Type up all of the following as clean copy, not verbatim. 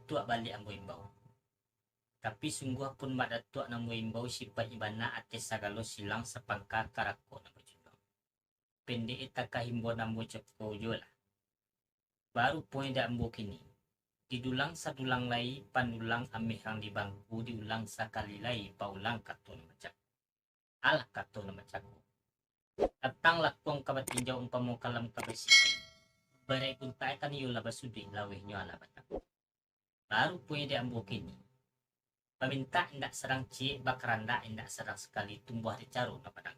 tua balik ambo imbau. Tapi sungguh pun tua namo imbau sifat ibana ate sagalo silang sepangka karako na berjuang. Pendek itaka himbo namo ceko jola. Baru poin da ambo kini. Didulang sadulang lai panulang amehang di bangku diulang sakali lai paulang kato na macak. Alah kato na macak. Datang lakong kabatinjaw umpamo kalam kabesi. Barai kuntai kan iyo labas sudi lawih nyo alabat. Baru punya ambo kini. Paminta indak serang cie bakaranda indak serang sekali tumbuh di caru na padang.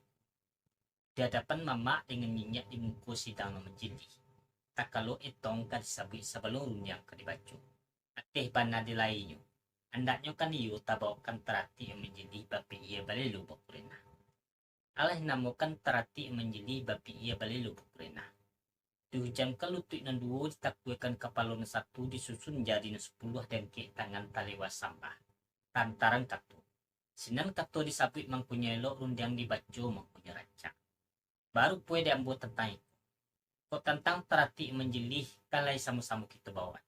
Di hadapan mama dengan minyak di muka sidang na menjadi. Tak kalau etong kan disabui sebelum yang ke dibacu. Ateh bana di lainnya. Andaknya kan iyo tabawakan terati yang menjadi bapi ia balilu bakurina. Allah namukan terati menjadi bapi ia balilu bakurina. Dihujamkan lutut nan dua ditakwikan kepala satu disusun jadi 10 dan ke tangan talewas sampah. Tantaran kato. Sinan kato disapit mangkunya elok rundiang dibaco mangkunya rancak. Baru pue diambo tentang itu. Kau tentang terati menjelih kalai sama-sama kita bawa.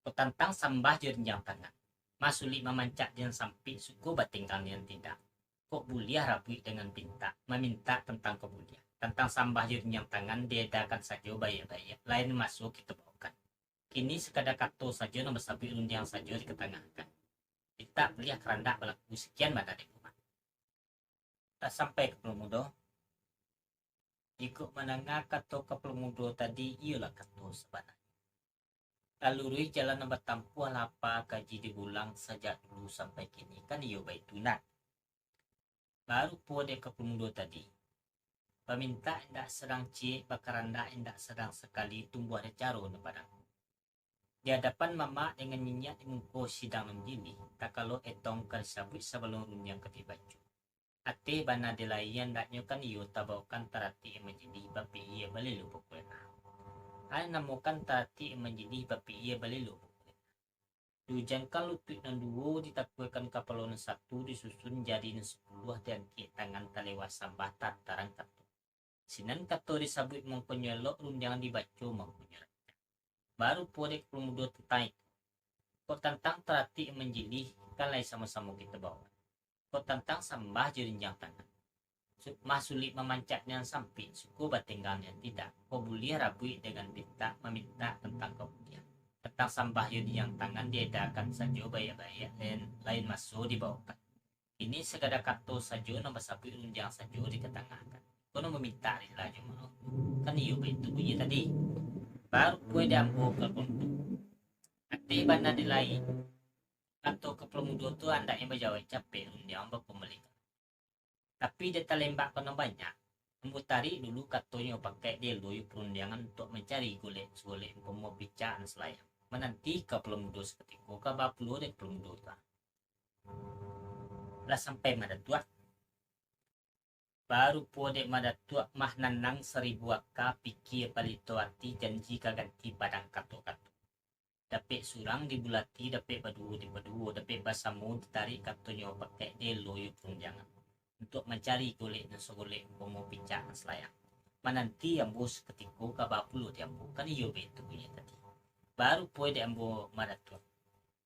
Kau tentang sambah jernjang tangan. Masuli memancak dengan sampit suku batingkan yang tidak. Kok buliah rabui dengan pinta. Meminta tentang kebuliah. Tentang sambah jernjang tangan diedakan saja bayar-bayar. Lain masuk kita bawakan. Kini sekadar kato saja nomor sabit rundiang saja diketengahkan. Kita beli kerandak berlaku sekian pada di rumah. Tak sampai ke Pelumudo. Ikut menengah kato ke Pelumudo tadi ialah kato sebenarnya. Laluri jalan nomor tampuh lapa kaji diulang sejak dulu sampai kini kan iyo baik tunat. Baru puade ke Pelumudo tadi. Peminta indak sedang cik bakaranda indak sedang sekali tumbuh ada caro na padang. Di hadapan mama dengan minyak di muka sidang menjini, tak kalau etong kan sabut sebelum runyang ketibaju. Ate bana delayan daknya kan iyo tabawakan terati menjadi bapi ia balilu pokoknya. Hal namukan terati menjadi bapi ia balilu pokoknya. Dujangkan lutut nan dua ditakwikan kapalon satu disusun jadi 10 dan ke tangan talewas sambah tantaran kato. Sinan kato disabut mengkonyolok rundiang dibaco mengkonyolok. Baru podek Pelumudo tentang itu. Kau tentang terati menjilih kalai sama-sama kita bawa. Kau tentang sambah jerinjang tangan. Masuli memancak dengan samping suku batinggal yang tidak. Kau boleh rabui dengan minta meminta tentang kemudian. Tentang sambah jerinjang tangan diedakan saja bayar-bayar dan lain masuk dibawakan. Ini segala kato saja nomor sapi runjang saja diketengahkan. Kau meminta di laju mau. Kan iyo itu bunyi tadi. Baru kue diambo ke Pelumudo. Ati bana dilai. Atau ke Pelumudo tu anda yang berjawab capek undiang berpemelikan. Tapi dia telembak kena banyak. Memutari dulu katonya pakai dia loyu perundangan untuk mencari golek umpama bicaan selayang. Menanti ke Pelumudo seketika ke bapulu dari Pelumudo tu. Lah sampai mana tuak. Baru podek madatua mah nanang 1000 aka pikir palito hati janji kaganti padang kato-kato. Dapet surang dibulati dapet badu dapet basamu ditarik katonyo pakai delo yu perunjangan. Untuk mencari golek dan segolek bomo pincang selayang. Menanti ambos ketiko kabapulu diambo kan iyo betu punya tadi. Baru podek ambo madatua.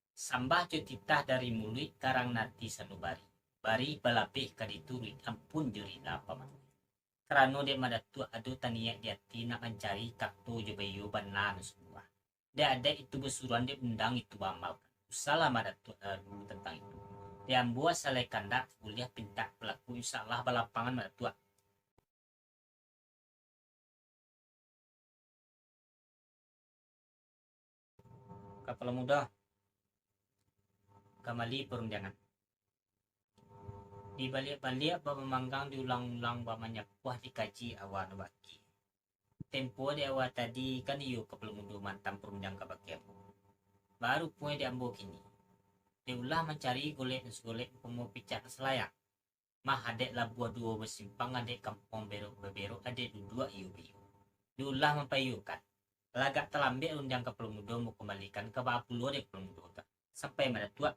Sambah cutitah dari mulut karang nati sanubari. Bari balapih kadituri ampun juri apa man. Kerana dia madatu adu tania dia tina mencari kakto jobayo banan semua. Dia ada itu besuruan dia undang itu bamal. Salah madatu dulu tentang itu. Dia buat salai kandak kuliah pinta pelaku salah balapangan madatu. Kapal muda. Kamali perundangan. Di balik-balik memanggang diulang-ulang banyak buah dikaji awal baki. Tempo di awal tadi kan iyo ke Pelumudo mantan perundang kabakian. Baru punya diambo kini. Diulah mencari golek pemo picak selayak. Mah adek lah buah dua bersimpang adek kampung berok adek dua iyo biyo. Diulah mempayukan. Lagak terlambat undang ke Pelumudo mau kembalikan ke bapulu dek Pelumudo. Sampai mana tua.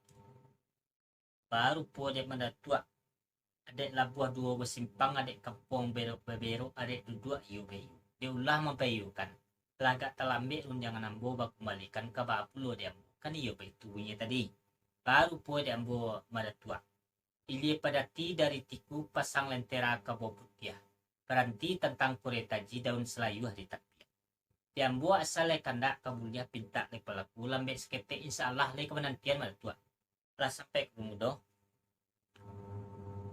Baru punya mana tua. Adek labuah dua bersimpang, adek kampung berok adek dua iyo bayu. Dia ulah mempayukan. Lagak terlambat unjangan ambo bak kembalikan ke bapulu dia. kan iyo itu bunyi tadi. Baru pue diambo madatua. Ilie padati dari tiku pasang lentera kabo putih. Berhenti tentang kuretaji daun selayu hari tapia. Diambo asal kandak kabulia pinta le pelaku lambe sekete insya Allah le kemenantian madatua. Lah sampai kemudo.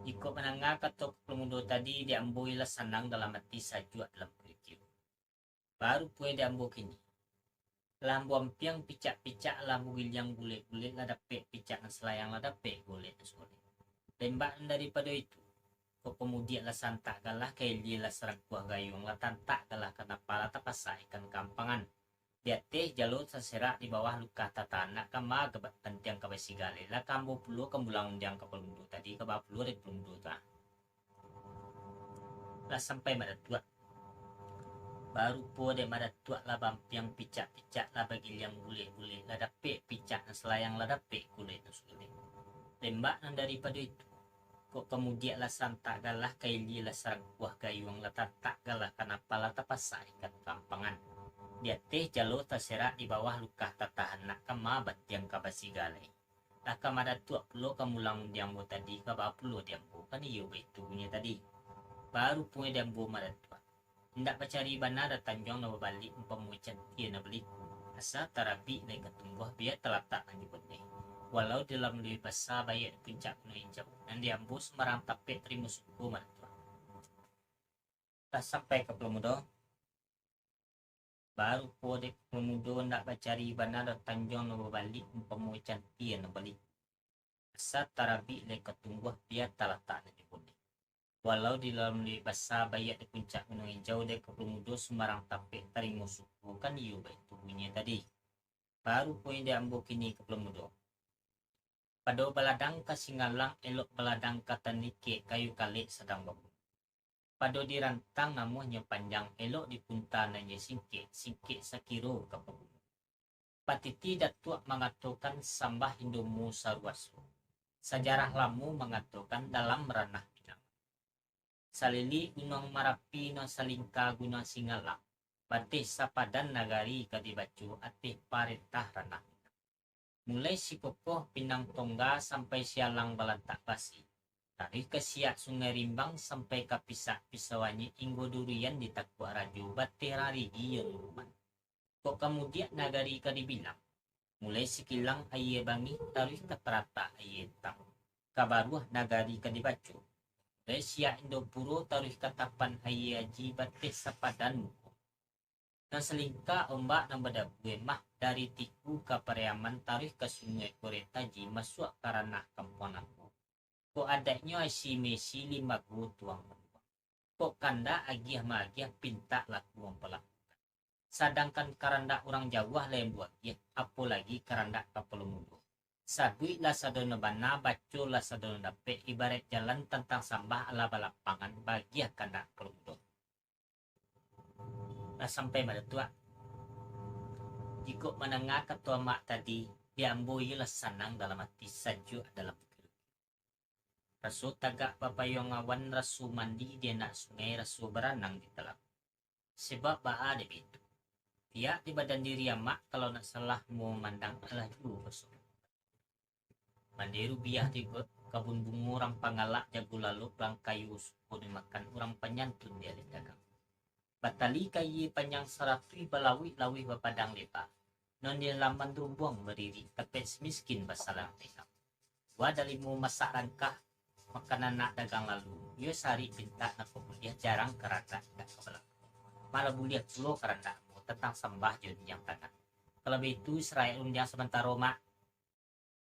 Iko menangga katok kemudo tadi diambo ilah sanang dalam hati sajua dalam kerikil. Baru pue diambo kini. Lambu ampiang picak-picak lambu gilyang gulet-gulet ladape picak selayang ladape gulet sore. Tembakan daripada itu, kok kemudian lah santak galah kayak dia lah serang kuah gayung lah tantak galah kena pala tapasa ikan kampangan. Dia teh jalur seserak di bawah luka tatana kama gebat tentiang kabai sigale lah kambo puluh kemulang undiang kapelundu tadi kebab puluh dari pelundu ta. Lah sampai pada tua. Baru po de madatua lah bampiang picak-picak lah bagi yang gule-gule lah dape picak selayang lah dape gule itu sulit. Tembak daripada itu kok kemudian lah santak galah kaili lah sarang buah gayung lah tatak galah kenapa lah tapasa ikan kampangan. Dia teh jalur terserak di bawah luka tatahan nak kama batiang kabasi gale. Lah kamadatua pulo kamulang diambo tadi kabapulo diambo kan iyo itu punya tadi. Baru punya diambo madatua. Hendak mencari bandara Tanjung na balik umpamucan dia na beli asa tarabi na ikatungguh biar terletak na jibutnya. Walau dalam lebih besar bayar puncak na injau dan diambus marang tapet terima suku maratua. Tak sampai ke Pemudo. Baru pode Pemudo hendak mencari bandara Tanjung na balik umpamucan dia na beli asa tarabi na ikatungguh biar terletak na jibutnya. Walau di dalam di basah bayat di puncak gunung hijau dek Pemudo Semarang tapek terima suku kan iyo baik tubuhnya tadi. Baru poin diambo kini ke Pemudo. Pada baladang kasingalang elok baladang katanike kayu kalik sedang babu. Pada dirantang namuhnya panjang elok di punta nanya singkit sakiro ke Pemudo. Patiti datuak mengatakan sambah Indomu sarwasu. Sejarah lamu mengatakan dalam ranah Salili Gunung Marapi no Salingka Gunung Singalang. Batih sapadan nagari kadibacu atih paritah ranah. Mulai si kokoh Pinang Tongga sampai sialang balantak basi. Dari ke siak Sungai Rimbang sampai ke pisak-pisawanyi inggo durian di Takwa Raju batih rari iya luman. Kok kemudian nagari kadibilang. Mulai si kilang aye bangi taruh ke terata aye tang. Kabaruah nagari kadibacu. Resia Indopuro taruh katapan hayaji batis sapadan muko. Dan selingka ombak nang badabue mah dari tiku ke Pariaman taruh ke sungai Koretaji masuk ke ranah kampung aku. Kok adanya si Messi 5 tuang. Kok kanda agiah magiah pinta laku mempelakukan. Sedangkan karanda orang Jawa lain buat ya, apalagi karanda kapal mudo. Sagui lah sadona bana baco lah sadona dape ibarat jalan tentang sambah ala balapangan bagi kanda peludo. Lah sampai pada tua. Jika menengah ketua mak tadi diamboi lah sanang dalam hati saju dalam pikir. Rasu tagak papayong awan rasu mandi dia nak sungai rasu beranang di telap. Sebab baa de itu. Dia di badan diri mak kalau nak salah mau mandang alah dulu rasu. Mandiru biah di kebun bunga orang pangalak jago lalu pelang kayu suku dimakan orang penyantun dia dagang. Batali kayi panjang seratui balawi lawi bapadang lepa. Non dia laman rumbuang berdiri tapes miskin basalang tekap. Wadalimu masak rangkah makanan nak dagang lalu. Ia sari pinta nak kuliah jarang keranda tak kebelang. Malah buliah pulo keranda tentang sembah jadi yang tangan. Kalau itu Israel undiang sebentar Roma